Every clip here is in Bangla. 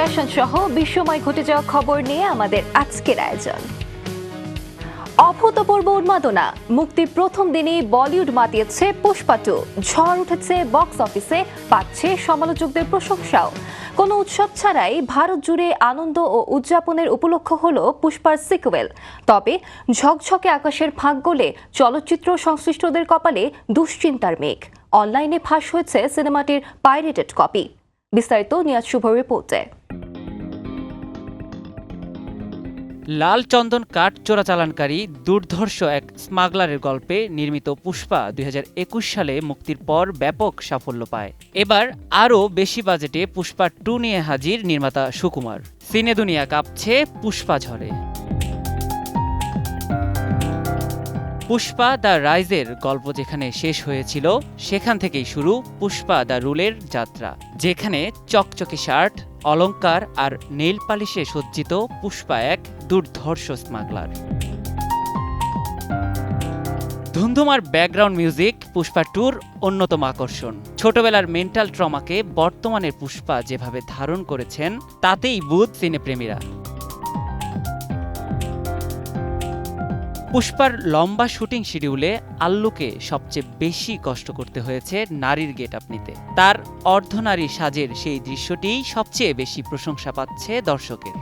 ফ্যাশন সহ বিশ্বময় ঘটে যাওয়া খবর নিয়ে আমাদের আজকের আয়োজন। অভূতপূর্ব উন্মাদনা, মুক্তির প্রথম দিনেই বলিউড মাতিয়েছে পুষ্পা 2। ঝড় উঠেছে বক্স অফিসে, পাচ্ছে সমালোচকদের প্রশংসাও। কোনো উৎসব ছাড়াই ভারত জুড়ে আনন্দ ও উদযাপনের উপলক্ষ হলো পুষ্পার সিকুয়েল। তবে ঝকঝকে আকাশের ফাঁক গলে চলচ্চিত্র সংশ্লিষ্টদের কপালে দুশ্চিন্তার মেঘ। অনলাইনে ফাঁস হয়েছে সিনেমাটির পাইরেটেড কপি। বিস্তারিত নিয়াজ শুভ রিপোর্টে। লাল চন্দন কাঠ চোরাচালানকারী দুর্ধর্ষ এক স্মাগলারের গল্পে নির্মিত পুষ্পা 2021 সালে মুক্তির পর ব্যাপক সাফল্য পায়। এবার আরও বেশি বাজেটে পুষ্পা 2 নিয়ে হাজির নির্মাতা সুকুমার। সিনে দুনিয়া কাঁপছে পুষ্পা ঝড়ে। পুষ্পা দ্য রাইজের গল্প যেখানে শেষ হয়েছিল, সেখান থেকেই শুরু পুষ্পা দ্য রুলের যাত্রা, যেখানে চকচকে শার্ট, অলংকার আর নেইল পালিশে সজ্জিত পুষ্পা এক দুর্ধর্ষ স্মাগলার। ধুমধুমার ব্যাকগ্রাউন্ড মিউজিক পুষ্পা 2-র অন্যতম আকর্ষণ। ছোটবেলার মেন্টাল ট্রমাকে বর্তমানের পুষ্পা যেভাবে ধারণ করেছেন, তাতেই বুঝ সিনেপ্রেমীরা। পুষ্পার লম্বা শুটিং শিডিউলে আল্লুকে সবচেয়ে বেশি কষ্ট করতে হয়েছে নারীর গেটআপ নিতে। তার অর্ধনারী সাজের সেই দৃশ্যটিই সবচেয়ে বেশি প্রশংসা পাচ্ছে দর্শকের।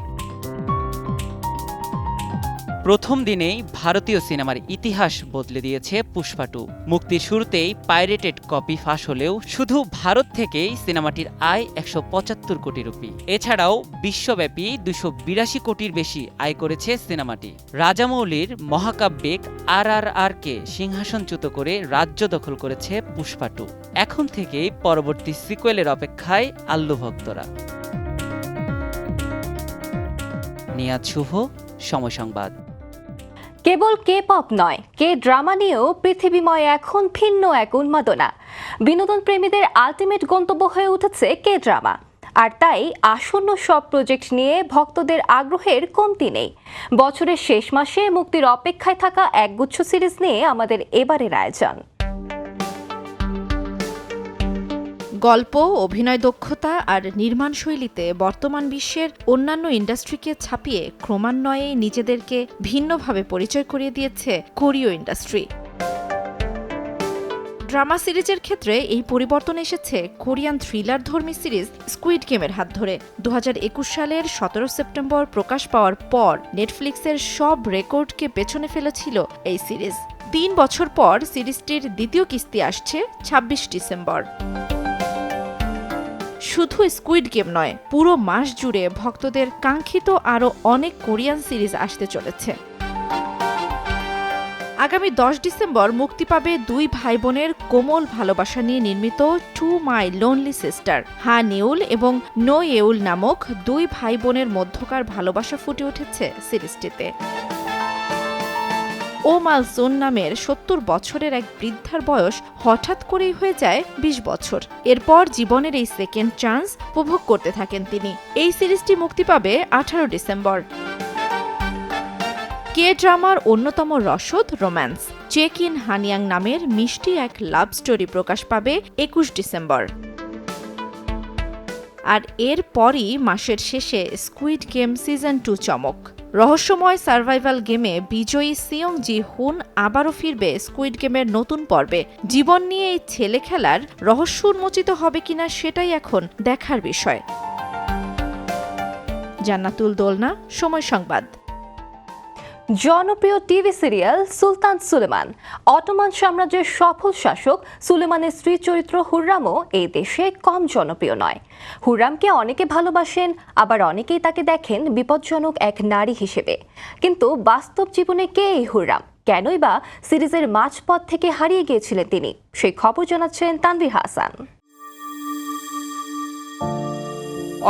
প্রথম দিনেই ভারতীয় সিনেমার ইতিহাস বদলে দিয়েছে পুষ্পা 2। মুক্তির শুরুতেই পাইরেটেড কপি ফাঁস হলেও শুধু ভারত থেকেই সিনেমাটির আয় 175 কোটি রুপি। এছাড়াও বিশ্বব্যাপী 282 কোটির বেশি আয় করেছে সিনেমাটি। রাজামৌলির মহাকাব্যিক RRR-কে সিংহাসনচ্যুত করে রাজ্য দখল করেছে পুষ্পা 2। এখন থেকেই পরবর্তী সিকুয়েলের অপেক্ষায় আল্লু ভক্তরা। নিয়াজ শুভ, সময় সংবাদ। কেবল কে পপ নয়, কে ড্রামা নিয়েও পৃথিবীময় এখন ভিন্ন এক উন্মাদনা। বিনোদন প্রেমীদের আলটিমেট গন্তব্য হয়ে উঠেছে কে ড্রামা। আর তাই আসন্ন সব প্রজেক্ট নিয়ে ভক্তদের আগ্রহের কমতি নেই। বছরের শেষ মাসে মুক্তির অপেক্ষায় থাকা একগুচ্ছ সিরিজ নিয়ে আমাদের এবারের আয়োজন। গল্প, অভিনয় দক্ষতা আর নির্মাণ শৈলীতে বর্তমান বিশ্বের অন্যান্য ইন্ডাস্ট্রিকে ছাপিয়ে ক্রমান্বয়ে নিজেদেরকে ভিন্নভাবে পরিচয় করিয়ে দিয়েছে কোরীয় ইন্ডাস্ট্রি। ড্রামা সিরিজের ক্ষেত্রে এই পরিবর্তন এসেছে কোরিয়ান থ্রিলার ধর্মী সিরিজ স্কুইড গেমের হাত ধরে। 2021 সালের 17 সেপ্টেম্বর প্রকাশ পাওয়ার পর নেটফ্লিক্সের সব রেকর্ডকে পেছনে ফেলেছিল এই সিরিজ। 3 বছর পর সিরিজটির দ্বিতীয় কিস্তি আসছে 26 ডিসেম্বর। শুধু স্কুইড গেম নয়, পুরো মাস জুড়ে ভক্তদের কাঙ্ক্ষিত আরও অনেক কোরিয়ান সিরিজ আসতে চলেছে। আগামী 10 ডিসেম্বর মুক্তি পাবে দুই ভাই বোনের কোমল ভালোবাসা নিয়ে নির্মিত টু মাই লোনলি সিস্টার। হা নিউল এবং নো ইউল নামক দুই ভাই বোনের মধ্যকার ভালোবাসা ফুটে উঠেছে সিরিজটিতে। ও মালসুন নামের 70 বছরের এক বৃদ্ধার বয়স হঠাৎ করেই হয়ে যায় 20 বছর। এরপর জীবনের এই সেকেন্ড চান্স উপভোগ করতে থাকেন তিনি। এই সিরিজটি মুক্তি পাবে 18 ডিসেম্বর। কে ড্রামার অন্যতম রসদ রোম্যান্স। চেক ইন হানিয়াং নামের মিষ্টি এক লাভ স্টোরি প্রকাশ পাবে 21 ডিসেম্বর। আর এরপরই মাসের শেষে স্কুইড গেম সিজন 2 চমক। রহস্যময় সার্ভাইভাল গেমে বিজয়ী সিয়ং জি হুন আবারও ফিরবে স্কুইড গেমের নতুন পর্বে। জীবন নিয়ে এই ছেলে খেলার রহস্য উন্মোচিত হবে কিনা সেটাই এখন দেখার বিষয়। জান্নাতুল দোলনা, সময় সংবাদ। জনপ্রিয় টিভি সিরিয়াল সুলতান সুলেমান। অটোমান সাম্রাজ্যের সফল শাসক সুলেমানের স্ত্রী চরিত্র হুররামও এই দেশে কম জনপ্রিয় নয়। হুররামকে অনেকে ভালোবাসেন, আবার অনেকেই তাকে দেখেন বিপজ্জনক এক নারী হিসেবে। কিন্তু বাস্তব জীবনে কে এই হুররাম? কেনই বা সিরিজের মাঝপথ থেকে হারিয়ে গিয়েছিলেন তিনি? সেই খবর জানাচ্ছেন তানভীর হাসান।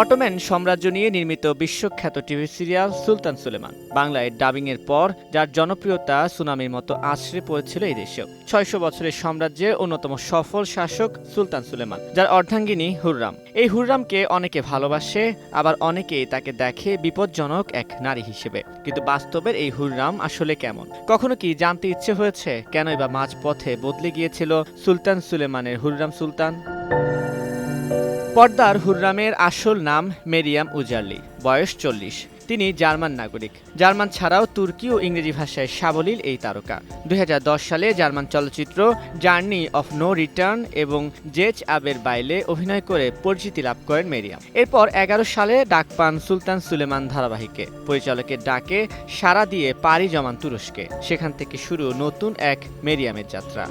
অটোম্যান সাম্রাজ্য নিয়ে নির্মিত বিশ্বখ্যাত টিভি সিরিয়াল সুলতান সুলেমান বাংলায় ডাবিংয়ের পর যার জনপ্রিয়তা সুনামির মতো আছড়ে পড়েছিল এই দেশেও। 600 বছরের সাম্রাজ্যের অন্যতম সফল শাসক সুলতান সুলেমান, যার অর্ধাঙ্গিনী হুররাম। এই হুররামকে অনেকে ভালোবাসে, আবার অনেকেই তাকে দেখে বিপজ্জনক এক নারী হিসেবে। কিন্তু বাস্তবের এই হুররাম আসলে কেমন? কখনো কি জানতে ইচ্ছে হয়েছে কেনই বা মাঝপথে বদলে গিয়েছিল সুলতান সুলেমানের হুররাম সুলতান? পর্দার হুররামের আসল নাম মেরিয়াম উজারলি, বয়স 40। তিনি জার্মান নাগরিক। জার্মান ছাড়াও তুর্কি ও ইংরেজি ভাষায় সাবলীল এই তারকা। 2010 সালে জার্মান চলচ্চিত্র জার্নি অফ নো রিটার্ন এবং জেচ আবের বাইলে অভিনয় করে পরিচিতি লাভ করেন মেরিয়াম। এরপর 11 সালে ডাক পান সুলতান সুলেমান ধারাবাহিকে। পরিচালকের ডাকে সাড়া দিয়ে পাড়ি জমান তুরস্কে। সেখান থেকে শুরু নতুন এক মেরিয়ামের যাত্রা।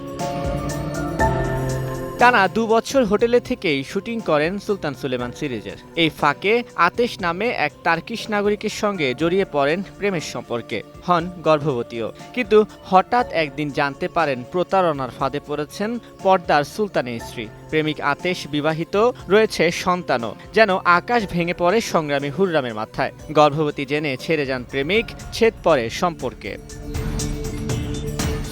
টানা 2 বছর হোটেলে থেকেই শুটিং করেন সুলতান সুলেমান সিরিজের। এই ফাঁকে আতেশ নামে এক টার্কিশ নাগরিকের সঙ্গে জড়িয়ে পড়েন প্রেমের সম্পর্কে, হন গর্ভবতীও। কিন্তু হঠাৎ একদিন জানতে পারেন প্রতারণার ফাঁদে পড়েছেন পর্দার সুলতানের স্ত্রী। প্রেমিক আতেশ বিবাহিত, রয়েছে সন্তানও। যেন আকাশ ভেঙে পড়ে সংগ্রামী হুররামের মাথায়। গর্ভবতী জেনে ছেড়ে যান প্রেমিক, ছেদ পড়ে সম্পর্কে।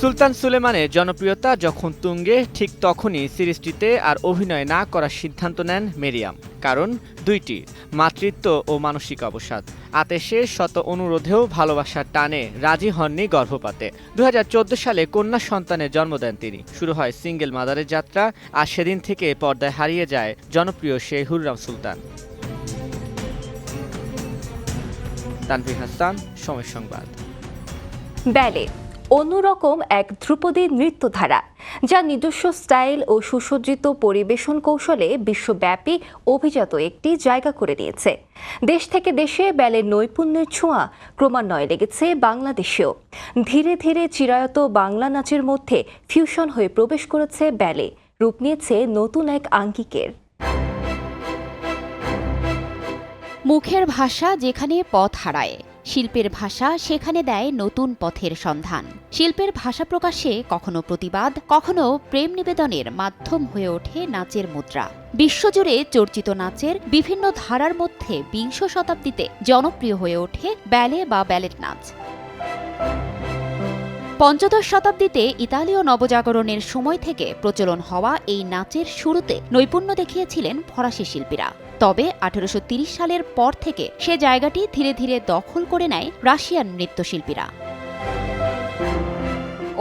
সুলতান সুলেমানের জনপ্রিয়তা যখন তুঙ্গে, ঠিক তখনই সিরিজটিতে আর অভিনয় না করার সিদ্ধান্ত নেন মেরিয়াম। কারণ দুইটি: মাতৃত্ব ও মানসিক অবসাদ। আতেশের শত অনুরোধেও ভালোবাসার টানে রাজি হননি গর্ভপাতে। 2014 সালে কন্যা সন্তানের জন্ম দেন তিনি। শুরু হয় সিঙ্গেল মাদারের যাত্রা, আর সেদিন থেকে পর্দায় হারিয়ে যায় জনপ্রিয় সেই হুররাম সুলতান। তানভীর হাসান, সময় সংবাদ। ব্যালে অন্যরকম এক ধ্রুপদী নৃত্যধারা, যা নিজস্ব স্টাইল ও সুসজ্জিত পরিবেশন কৌশলে বিশ্বব্যাপী অভিজাত একটি জায়গা করে নিয়েছে। দেশ থেকে দেশে ব্যালের নৈপুণ্যের ছোঁয়া ক্রমান্বয়ে লেগেছে বাংলাদেশেও। ধীরে ধীরে চিরায়ত বাংলা নাচের মধ্যে ফিউশন হয়ে প্রবেশ করেছে ব্যালে, রূপ নিয়েছে নতুন এক আঙ্গিকের। মুখের ভাষা যেখানে পথ হারায়, শিল্পের ভাষা সেখানে দেয় নতুন পথের সন্ধান। শিল্পের ভাষা প্রকাশে কখনো প্রতিবাদ, কখনো প্রেম নিবেদনের মাধ্যম হয়ে ওঠে নাচের মুদ্রা। বিশ্বজুড়ে চর্চিত নাচের বিভিন্ন ধারার মধ্যে 20 শতাব্দীতে জনপ্রিয় হয়ে ওঠে ব্যালে বা ব্যালেট নাচ। 15 শতাব্দীতে ইতালীয় নবজাগরণের সময় থেকে প্রচলন হওয়া এই নাচের শুরুতে নৈপুণ্য দেখিয়েছিলেন ফরাসি শিল্পীরা। তবে 1830 সালের পর থেকে সে জায়গাটি ধীরে ধীরে দখল করে নেয় রাশিয়ান নৃত্যশিল্পীরা।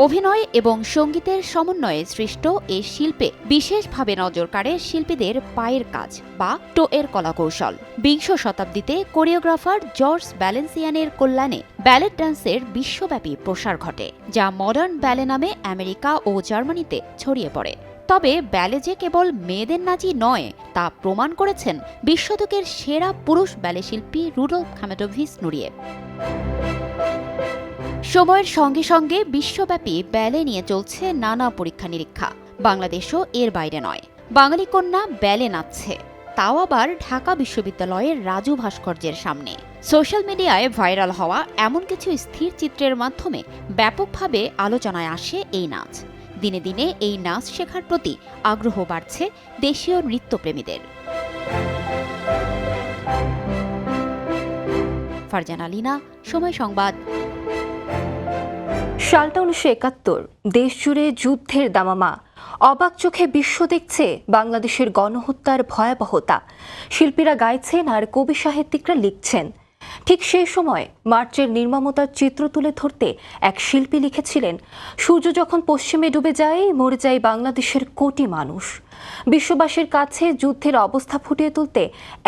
অভিনয় এবং সঙ্গীতের সমন্বয়ে সৃষ্ট এই শিল্পে বিশেষভাবে নজর কাড়ে শিল্পীদের পায়ের কাজ বা টোয়ের কলাকৌশল। 20 শতাব্দীতে কোরিওগ্রাফার জর্জ ব্যালেন্সিয়ানের কল্যাণে ব্যালেট ডান্সের বিশ্বব্যাপী প্রসার ঘটে, যা মডার্ন ব্যালে নামে আমেরিকা ও জার্মানিতে ছড়িয়ে পড়ে। তবে ব্যালে যে কেবল মেয়েদের নাচই নয়, তা প্রমাণ করেছেন 20 শতকের সেরা পুরুষ ব্যালে শিল্পী রুডলফ খামেটোভিচ নুরিয়েভ। সময়ের সঙ্গে সঙ্গে বিশ্বব্যাপী ব্যালে নিয়ে চলছে নানা পরীক্ষা নিরীক্ষা। বাংলাদেশও এর বাইরে নয়। বাঙালি কন্যা ব্যালে নাচছে, তাও আবার ঢাকা বিশ্ববিদ্যালয়ের রাজু ভাস্কর্যের সামনে। সোশ্যাল মিডিয়ায় ভাইরাল হওয়া এমন কিছু স্থির চিত্রের মাধ্যমে ব্যাপকভাবে আলোচনায় আসে এই নাচ। দিনে দিনে এই নাচ শেখার প্রতি আগ্রহ বাড়ছে দেশীয় নৃত্যপ্রেমীদের। ফারজানা লিনা, সময় সংবাদ। সালটা 1971, দেশ জুড়ে যুদ্ধের দামামা। অবাক চোখে বিশ্ব দেখছে বাংলাদেশের গণহত্যার ভয়াবহতা। শিল্পীরা গাইছেন আর কবি সাহিত্যিকরা লিখছেন। ঠিক সেই সময় মার্চের নির্মমতার চিত্র তুলে ধরতে এক শিল্পী লিখেছিলেন, সূর্য যখন পশ্চিমে ডুবে যায়, মরে যায় বাংলাদেশের কোটি মানুষ। বিশ্ববাসীর কাছে যুদ্ধের অবস্থা ফুটিয়ে তুলতে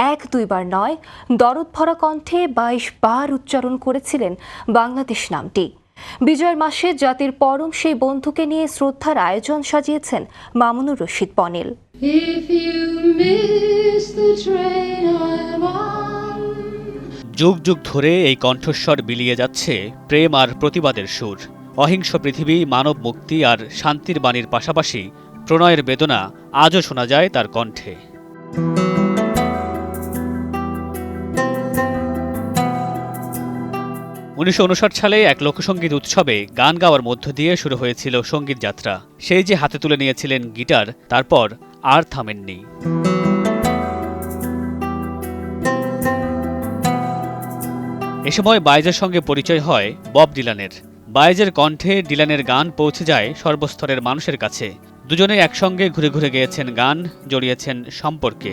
1-2 বার নয়, দরদ ভরা কণ্ঠে 22 বার উচ্চারণ করেছিলেন বাংলাদেশ নামটি। বিজয়ের মাসে জাতির পরম সেই বন্ধুকে নিয়ে শ্রদ্ধার আয়োজন সাজিয়েছেন মামুনুর রশিদ পনিল। যুগ যুগ ধরে এই কণ্ঠস্বর বিলিয়ে যাচ্ছে প্রেম আর প্রতিবাদের সুর। অহিংস পৃথিবী, মানব মুক্তি আর শান্তির বাণীর পাশাপাশি প্রণয়ের বেদনা আজও শোনা যায় তার কণ্ঠে। 1959 সালে এক লোকসঙ্গীত উৎসবে গান গাওয়ার মধ্য দিয়ে শুরু হয়েছিল সঙ্গীত যাত্রা। সেই যে হাতে তুলে নিয়েছিলেন গিটার, তারপর আর থামেননি। এ সময় বায়েজের সঙ্গে পরিচয় হয় বব ডিলানের। বায়েজের কণ্ঠে ডিলানের গান পৌঁছে যায় সর্বস্তরের মানুষের কাছে। দুজনে একসঙ্গে ঘুরে ঘুরে গেয়েছেন গান, জড়িয়েছেন সম্পর্কে।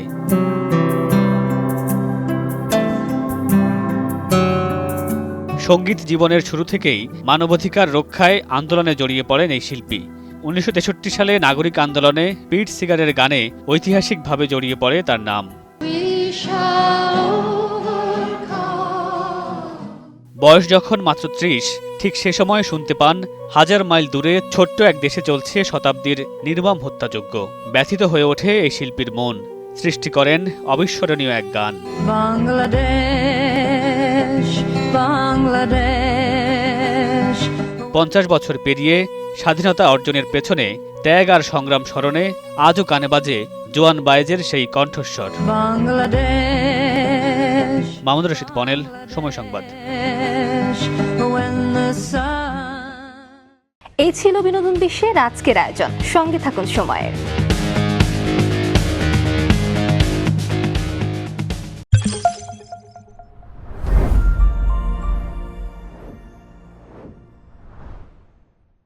সঙ্গীত জীবনের শুরু থেকেই মানবাধিকার রক্ষায় আন্দোলনে জড়িয়ে পড়েন এই শিল্পী। 1963 সালে নাগরিক আন্দোলনে পিট সিগারের গানে ঐতিহাসিকভাবে জড়িয়ে পড়ে তার নাম। বয়স যখন মাত্র 30, ঠিক সে সময় শুনতে পান হাজার মাইল দূরে ছোট্ট এক দেশে চলছে শতাব্দীর নির্মম হত্যাযজ্ঞ। ব্যথিত হয়ে ওঠে এই শিল্পীর মন, সৃষ্টি করেন অবিস্মরণীয় এক গান। বাংলাদেশ বাংলাদেশ 50 বছর পেরিয়ে স্বাধীনতা অর্জনের পেছনে ত্যাগ আর সংগ্রাম স্মরণে আজও কানে বাজে জোয়ান বায়েজের সেই কণ্ঠস্বর। বাংলাদেশ মামুনুর রশিদ পনেল, সময় সংবাদ। when the sun এই ছিল বিনোদন বিশ্বের আজকের আয়োজন। সঙ্গে থাকুন সময়ের।